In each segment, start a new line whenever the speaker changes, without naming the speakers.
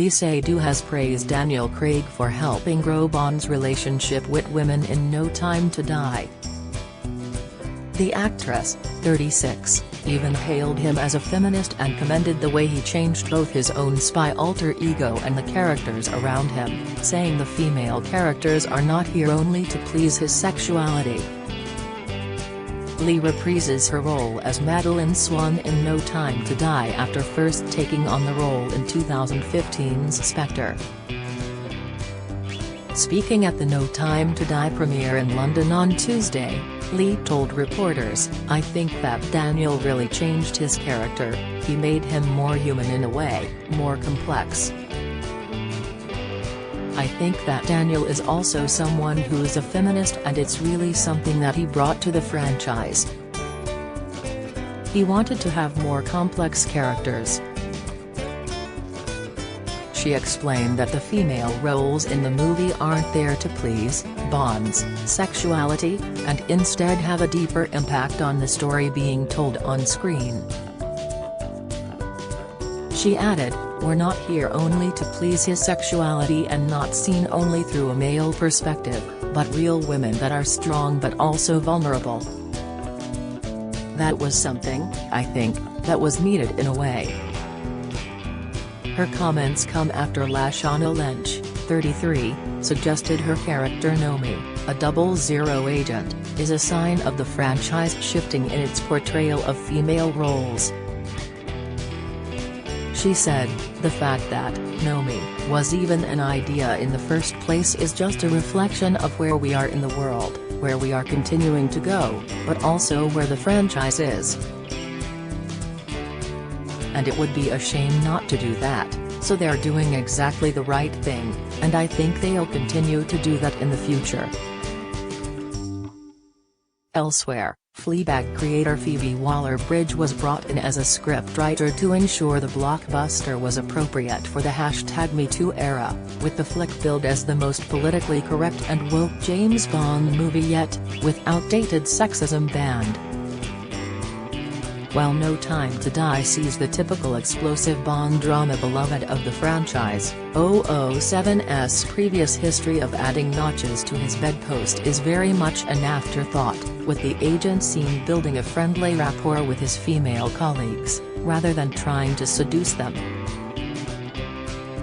Lea Seydoux has praised Daniel Craig for helping grow Bond's relationship with women in No Time to Die. The actress, 36, even hailed him as a feminist and commended the way he changed both his own spy alter ego and the characters around him, saying the female characters are not here only to please his sexuality. Lea reprises her role as Madeleine Swann in No Time to Die after first taking on the role in 2015's Spectre. Speaking at the No Time to Die premiere in London on Tuesday, Lea told reporters, "I think that Daniel really changed his character, he made him more human in a way, more complex. I think that Daniel is also someone who is a feminist and it's really something that he brought to the franchise. He wanted to have more complex characters." She explained that the female roles in the movie aren't there to please Bond's sexuality, and instead have a deeper impact on the story being told on screen. She added, "We're not here only to please his sexuality and not seen only through a male perspective, but real women that are strong but also vulnerable. That was something, I think, that was needed in a way." Her comments come after Lashana Lynch, 33, suggested her character Nomi, a 00 agent, is a sign of the franchise shifting in its portrayal of female roles. She said, "The fact that Nomi was even an idea in the first place is just a reflection of where we are in the world, where we are continuing to go, but also where the franchise is. And it would be a shame not to do that, so they're doing exactly the right thing, and I think they'll continue to do that in the future." Elsewhere, Fleabag creator Phoebe Waller-Bridge was brought in as a scriptwriter to ensure the blockbuster was appropriate for the #MeToo era, with the flick billed as the most politically correct and woke James Bond movie yet, with outdated sexism banned. While No Time to Die sees the typical explosive Bond drama beloved of the franchise, 007's previous history of adding notches to his bedpost is very much an afterthought, with the agent seen building a friendly rapport with his female colleagues, rather than trying to seduce them.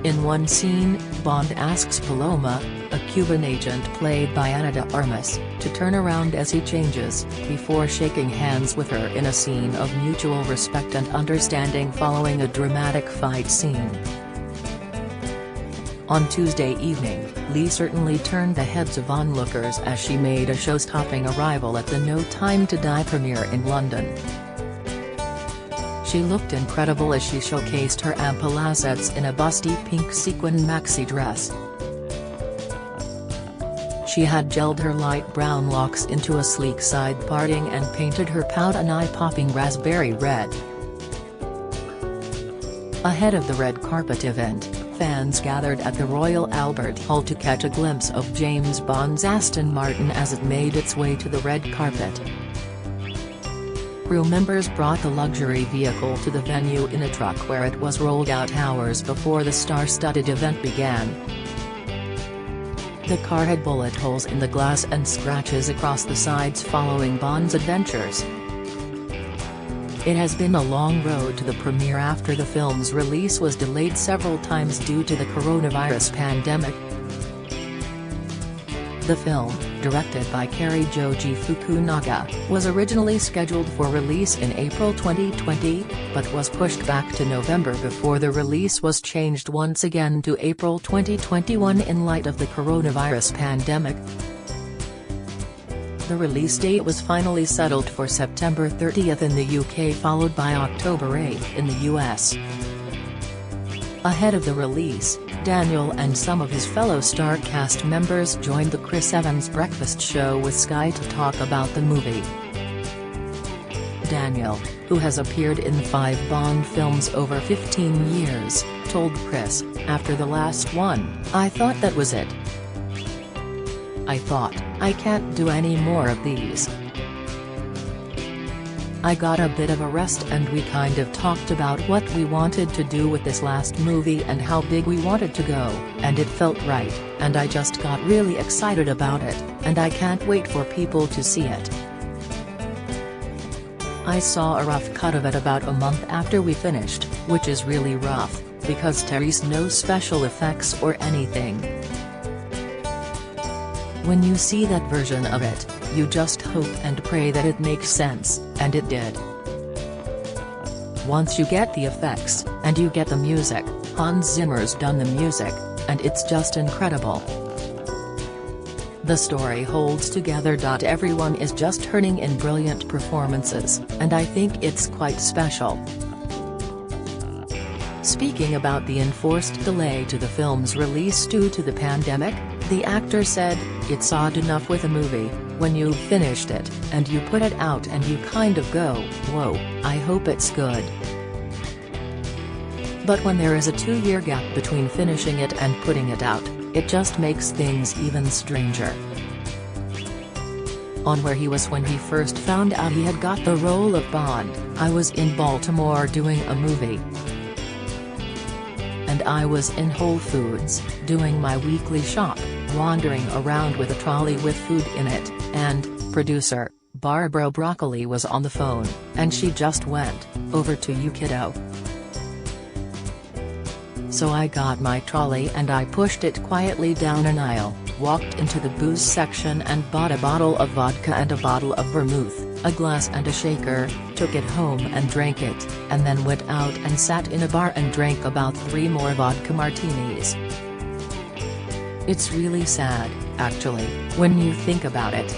In one scene, Bond asks Paloma, a Cuban agent played by Ana de Armas, to turn around as he changes, before shaking hands with her in a scene of mutual respect and understanding following a dramatic fight scene. On Tuesday evening, Lea certainly turned the heads of onlookers as she made a show-stopping arrival at the No Time to Die premiere in London. She looked incredible as she showcased her ample assets in a busty pink sequin maxi dress. She had gelled her light brown locks into a sleek side parting and painted her pout an eye-popping raspberry red. Ahead of the red carpet event, fans gathered at the Royal Albert Hall to catch a glimpse of James Bond's Aston Martin as it made its way to the red carpet. Crew members brought the luxury vehicle to the venue in a truck where it was rolled out hours before the star-studded event began. The car had bullet holes in the glass and scratches across the sides following Bond's adventures. It has been a long road to the premiere after the film's release was delayed several times due to the coronavirus pandemic. The film, directed by Cary Joji Fukunaga, was originally scheduled for release in April 2020, but was pushed back to November before the release was changed once again to April 2021 in light of the coronavirus pandemic. The release date was finally settled for September 30 in the UK, followed by October 8 in the US. Ahead of the release, Daniel and some of his fellow star cast members joined the Chris Evans breakfast show with Sky to talk about the movie. Daniel, who has appeared in 5 Bond films over 15 years, told Chris, after the last one, "I thought that was it. I thought, I can't do any more of these. I got a bit of a rest and we kind of talked about what we wanted to do with this last movie and how big we wanted to go, and it felt right, and I just got really excited about it, and I can't wait for people to see it. I saw a rough cut of it about a month after we finished, which is really rough, because there's no special effects or anything. When you see that version of it, you just hope and pray that it makes sense, and it did. Once you get the effects, and you get the music, Hans Zimmer's done the music, and it's just incredible. The story holds together. Everyone is just turning in brilliant performances, and I think it's quite special. Speaking about the enforced delay to the film's release due to the pandemic, the actor said, "It's odd enough with a movie, when you've finished it, and you put it out and you kind of go, whoa, I hope it's good. But when there is a 2-year gap between finishing it and putting it out, it just makes things even stranger." On where he was when he first found out he had got the role of Bond, "I was in Baltimore doing a movie. And I was in Whole Foods, doing my weekly shop, wandering around with a trolley with food in it, and, producer, Barbara Broccoli was on the phone, and she just went, 'Over to you kiddo.' So I got my trolley and I pushed it quietly down an aisle, walked into the booze section and bought a bottle of vodka and a bottle of vermouth, a glass and a shaker, took it home and drank it, and then went out and sat in a bar and drank about 3 more vodka martinis." It's really sad, actually, when you think about it.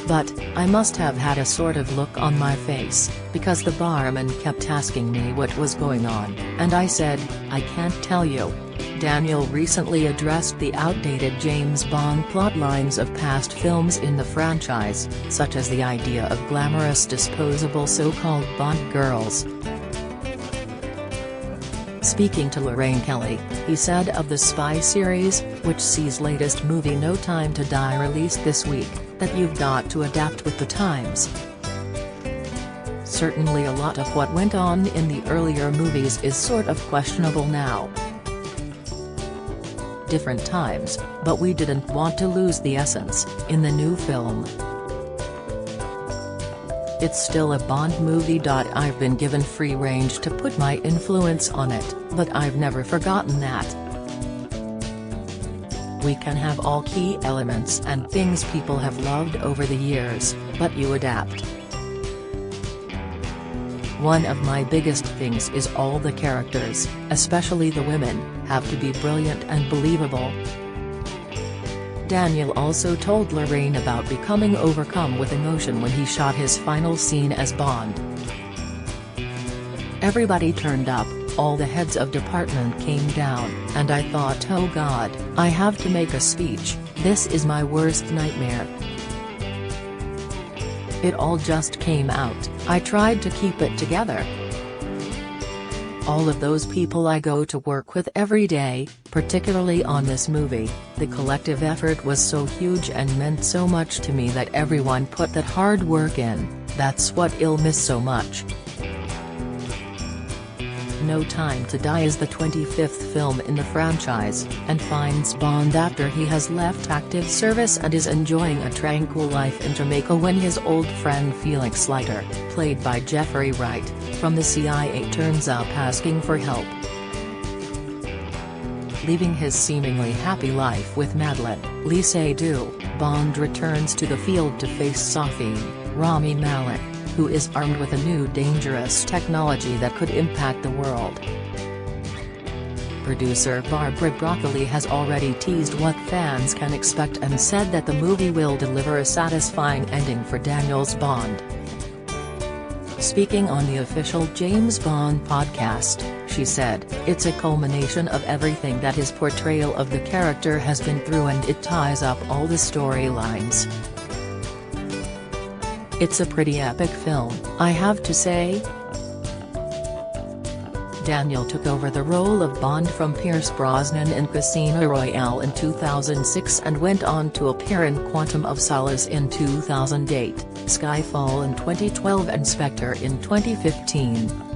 But, I must have had a sort of look on my face, because the barman kept asking me what was going on, and I said, "I can't tell you." Daniel recently addressed the outdated James Bond plotlines of past films in the franchise, such as the idea of glamorous disposable so-called Bond girls. Speaking to Lorraine Kelly, he said of the spy series, which sees latest movie No Time to Die released this week, that you've got to adapt with the times. Certainly a lot of what went on in the earlier movies is sort of questionable now. Different times, but we didn't want to lose the essence, in the new film. It's still a Bond movie. I've been given free range to put my influence on it, but I've never forgotten that. We can have all key elements and things people have loved over the years, but you adapt. One of my biggest things is all the characters, especially the women, have to be brilliant and believable. Daniel also told Lorraine about becoming overcome with emotion when he shot his final scene as Bond. "Everybody turned up, all the heads of department came down, and I thought, oh God, I have to make a speech, this is my worst nightmare. It all just came out, I tried to keep it together. All of those people I go to work with every day, particularly on this movie, the collective effort was so huge and meant so much to me that everyone put that hard work in, that's what I'll miss so much." No Time to Die is the 25th film in the franchise, and finds Bond after he has left active service and is enjoying a tranquil life in Jamaica when his old friend Felix Leiter, played by Jeffrey Wright, from the CIA turns up asking for help. Leaving his seemingly happy life with Madeleine, Lea Seydoux, Bond returns to the field to face Safin, Rami Malek, who is armed with a new dangerous technology that could impact the world. Producer Barbara Broccoli has already teased what fans can expect and said that the movie will deliver a satisfying ending for Daniel's Bond. Speaking on the official James Bond podcast, she said, "It's a culmination of everything that his portrayal of the character has been through, and it ties up all the storylines. It's a pretty epic film, I have to say. Daniel took over the role of Bond from Pierce Brosnan in Casino Royale in 2006 and went on to appear in Quantum of Solace in 2008, Skyfall in 2012 and Spectre in 2015.